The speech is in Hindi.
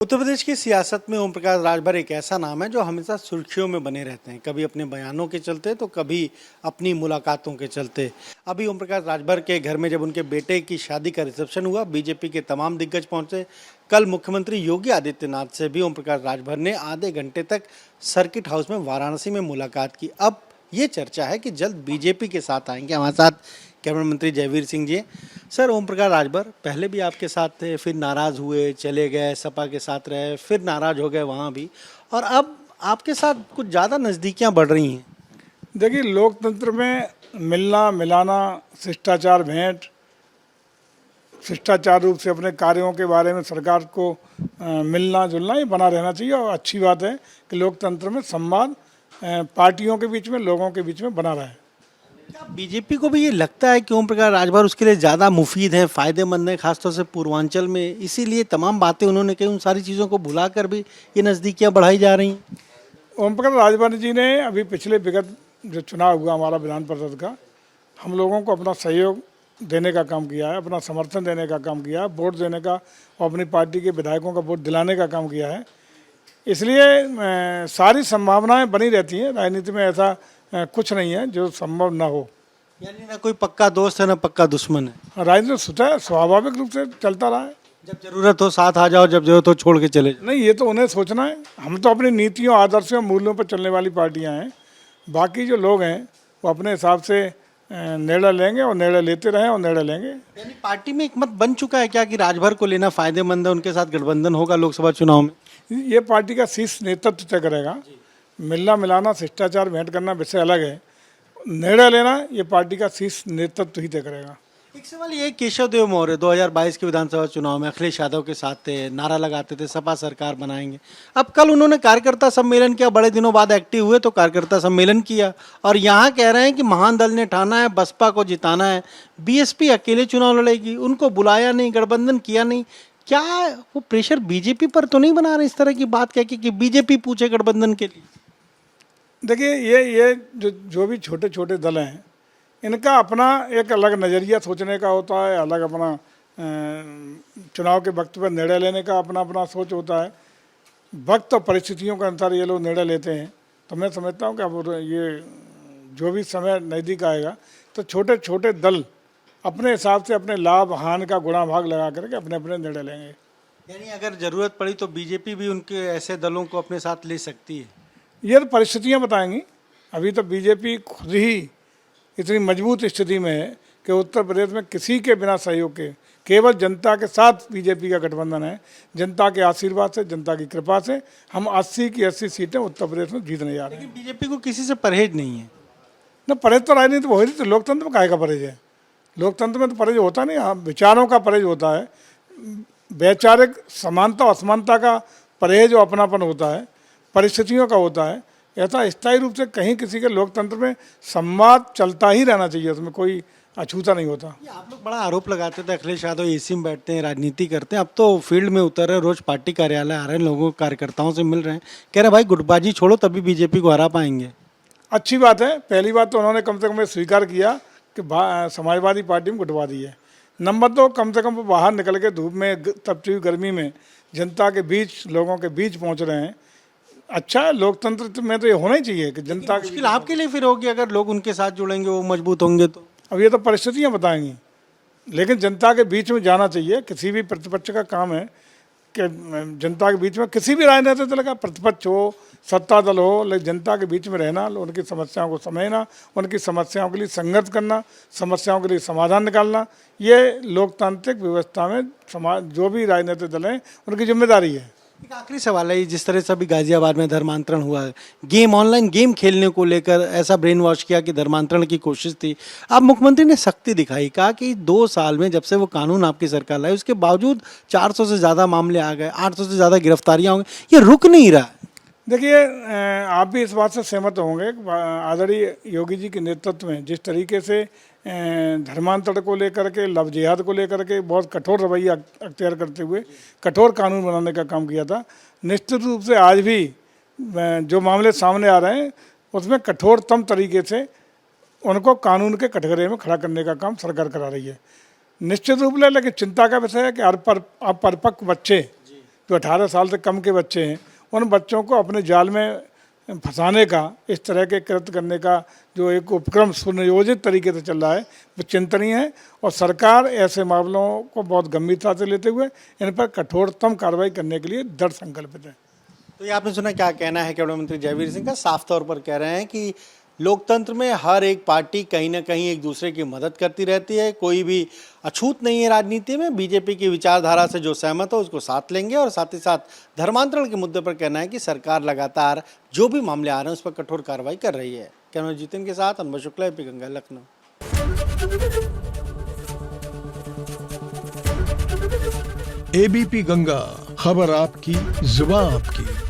उत्तर प्रदेश की सियासत में ओम प्रकाश राजभर एक ऐसा नाम है जो हमेशा सुर्खियों में बने रहते हैं, कभी अपने बयानों के चलते तो कभी अपनी मुलाकातों के चलते। अभी ओम प्रकाश राजभर के घर में जब उनके बेटे की शादी का रिसेप्शन हुआ, बीजेपी के तमाम दिग्गज पहुंचे। कल मुख्यमंत्री योगी आदित्यनाथ से भी ओम प्रकाश राजभर ने आधे घंटे तक सर्किट हाउस में वाराणसी में मुलाकात की। अब ये चर्चा है कि जल्द बीजेपी के साथ आएंगे। हमारे साथ कैबिनेट मंत्री जयवीर सिंह जी। सर, ओम प्रकाश राजभर पहले भी आपके साथ थे, फिर नाराज हुए, चले गए, सपा के साथ रहे, फिर नाराज हो गए वहाँ भी, और अब आपके साथ कुछ ज़्यादा नज़दीकियाँ बढ़ रही हैं। देखिए, लोकतंत्र में मिलना मिलाना, शिष्टाचार भेंट, शिष्टाचार रूप से अपने कार्यों के बारे में सरकार को मिलना जुलना ये बना रहना चाहिए। और अच्छी बात है कि लोकतंत्र में संवाद पार्टियों के बीच में, लोगों के बीच में बना रहा है। क्या बीजेपी को भी ये लगता है कि ओम प्रकाश राजभर उसके लिए ज़्यादा मुफीद हैं, फ़ायदेमंद हैं, खासतौर से पूर्वांचल में, इसीलिए तमाम बातें उन्होंने कही, उन सारी चीज़ों को भुलाकर भी ये नज़दीकियाँ बढ़ाई जा रही हैं? ओम प्रकाश राजभर जी ने अभी पिछले विगत जो चुनाव हुआ हमारा विधान परिषद का, हम लोगों को अपना सहयोग देने का काम किया है, अपना समर्थन देने का काम किया है, वोट देने का और अपनी पार्टी के विधायकों का वोट दिलाने का काम किया है। इसलिए सारी संभावनाएं बनी रहती हैं। राजनीति में ऐसा कुछ नहीं है जो संभव ना हो। यानी ना कोई पक्का दोस्त है ना पक्का दुश्मन है। राजनीति स्वतः स्वाभाविक रूप से चलता रहा है। जब जरूरत हो साथ आ जाओ, जब जरूरत हो छोड़ के चले जाओ। नहीं, ये तो उन्हें सोचना है। हम तो अपनी नीतियों, आदर्शों, मूल्यों पर चलने वाली पार्टियां हैं। बाकी जो लोग हैं वो अपने हिसाब से निर्णय लेंगे और निर्णय लेते रहें और निर्णय लेंगे। यानी पार्टी में एक मत बन चुका है क्या कि राजभर को लेना फायदेमंद है, उनके साथ गठबंधन होगा लोकसभा चुनाव में? ये पार्टी का शीर्ष नेतृत्व तय करेगा। मिलना मिलाना, शिष्टाचार भेंट करना विषय अलग है। निर्णय लेना ये पार्टी का शीर्ष नेतृत्व ही तय करेगा। एक सवाल ये, केशव देव मौर्य 2022 के विधानसभा चुनाव में अखिलेश यादव के साथ थे, नारा लगाते थे सपा सरकार बनाएंगे। अब कल उन्होंने कार्यकर्ता सम्मेलन किया, बड़े दिनों बाद एक्टिव हुए तो कार्यकर्ता सम्मेलन किया, और यहाँ कह रहे हैं कि महान दल ने ठाना है बसपा को जिताना है, बीएसपी अकेले चुनाव लड़ेगी, उनको बुलाया नहीं, गठबंधन किया नहीं। क्या वो प्रेशर बीजेपी पर तो नहीं बना रहे इस तरह की बात कह के कि बीजेपी पूछे गठबंधन के लिए? देखिए, ये जो भी छोटे छोटे दल हैं, इनका अपना एक अलग नज़रिया सोचने का होता है, अलग अपना चुनाव के वक्त पर निर्णय लेने का अपना अपना सोच होता है। वक्त और परिस्थितियों के अनुसार ये लोग निर्णय लेते हैं। तो मैं समझता हूँ कि अब ये जो भी समय नज़दीक आएगा तो छोटे छोटे दल अपने हिसाब से अपने लाभ हानि का गुणा भाग लगा करके अपने अपने निर्णय लेंगे। यानी अगर जरूरत पड़ी तो बीजेपी भी उनके ऐसे दलों को अपने साथ ले सकती है? ये तो परिस्थितियाँ बताएंगी। अभी तो बीजेपी खुद ही इतनी मजबूत स्थिति में है कि उत्तर प्रदेश में किसी के बिना सहयोग के केवल जनता के साथ बीजेपी का गठबंधन है। जनता के आशीर्वाद से, जनता की कृपा से हम 80 की 80 सीटें उत्तर प्रदेश में जीतने जा रहे हैं। लेकिन बीजेपी को किसी से परहेज नहीं है न, परहेज तो राजनीति में हो रही, तो लोकतंत्र में काहे का परहेज है? लोकतंत्र में तो परहेज होता नहीं। हाँ, विचारों का परहेज होता है, वैचारिक समानता असमानता का परहेज और अपनापन होता है, परिस्थितियों का होता है। ऐसा स्थायी रूप से कहीं किसी के लोकतंत्र में संवाद चलता ही रहना चाहिए, उसमें कोई अछूता नहीं होता। ये आप लोग बड़ा आरोप लगाते थे अखिलेश यादव एसी में बैठते हैं, राजनीति करते हैं, अब तो फील्ड में उतर रहे हैं, रोज पार्टी कार्यालय आ रहे हैं, लोगों कार्यकर्ताओं से मिल रहे हैं, कह रहे हैं भाई गुटबाजी छोड़ो तभी बीजेपी को हरा पाएंगे। अच्छी बात है। पहली बात तो उन्होंने कम से कम स्वीकार किया कि समाजवादी पार्टी में गुटबाजी है। नंबर 2, कम से कम वो बाहर निकल के धूप में, तपती हुई गर्मी में जनता के बीच, लोगों के बीच पहुँच रहे हैं। अच्छा है, लोकतंत्र में तो ये होना ही चाहिए कि जनता की। मुश्किल आपके लिए फिर होगी अगर लोग उनके साथ जुड़ेंगे, वो मजबूत होंगे तो। अब ये तो परिस्थितियाँ बताएंगी, लेकिन जनता के बीच में जाना चाहिए। किसी भी प्रतिपक्ष का काम है कि जनता के बीच में, किसी भी राजनीतिक दल का, प्रतिपक्ष हो, सत्ता दल हो, लेकिन जनता के बीच में रहना, उनकी समस्याओं को समझना, उनकी समस्याओं के लिए संघर्ष करना, समस्याओं के लिए समाधान निकालना, ये लोकतांत्रिक व्यवस्था में समाज जो भी राजनीतिक दल हैं उनकी जिम्मेदारी है। एक आखिरी सवाल है, जिस तरह से अभी गाजियाबाद में धर्मांतरण हुआ है, गेम, ऑनलाइन गेम खेलने को लेकर ऐसा ब्रेन वॉश किया कि धर्मांतरण की कोशिश थी, अब मुख्यमंत्री ने सख्ती दिखाई, कहा कि 2 साल में जब से वो कानून आपकी सरकार लाई उसके बावजूद 400 से ज़्यादा मामले आ गए, 800 से ज़्यादा गिरफ्तारियाँ हो गई, ये रुक नहीं रहा। देखिए, आप भी इस बात से सहमत होंगे, आदरणीय योगी जी के नेतृत्व में जिस तरीके से धर्मांतरण को लेकर के, लव जिहाद को लेकर के बहुत कठोर रवैया अख्तियार करते हुए कठोर कानून बनाने का काम किया था, निश्चित रूप से आज भी जो मामले सामने आ रहे हैं उसमें कठोरतम तरीके से उनको कानून के कटघरे में खड़ा करने का काम सरकार करा रही है। निश्चित रूप से, लेकिन चिंता का विषय है कि अपरिपक्व बच्चे जो 18 साल से कम के बच्चे हैं उन बच्चों को अपने जाल में फंसाने का, इस तरह के कृत्य करने का जो एक उपक्रम सुनियोजित तरीके से चल रहा है वो चिंतनीय है। और सरकार ऐसे मामलों को बहुत गंभीरता से लेते हुए इन पर कठोरतम कार्रवाई करने के लिए दृढ़ संकल्पित है। तो ये आपने सुना, क्या कहना है कैबिनेट मंत्री जयवीर सिंह का। साफ तौर पर कह रहे हैं कि लोकतंत्र में हर एक पार्टी कहीं ना कहीं एक दूसरे की मदद करती रहती है, कोई भी अछूत नहीं है राजनीति में। बीजेपी की विचारधारा से जो सहमत हो उसको साथ लेंगे, और साथ ही साथ धर्मांतरण के मुद्दे पर कहना है कि सरकार लगातार जो भी मामले आ रहे हैं उस पर कठोर कार्रवाई कर रही है। कैमरा जितिन के साथ अनुभव शुक्ला, एपी गंगा, लखनऊ। एबीपी गंगा, खबर आपकी, जुबान आपकी।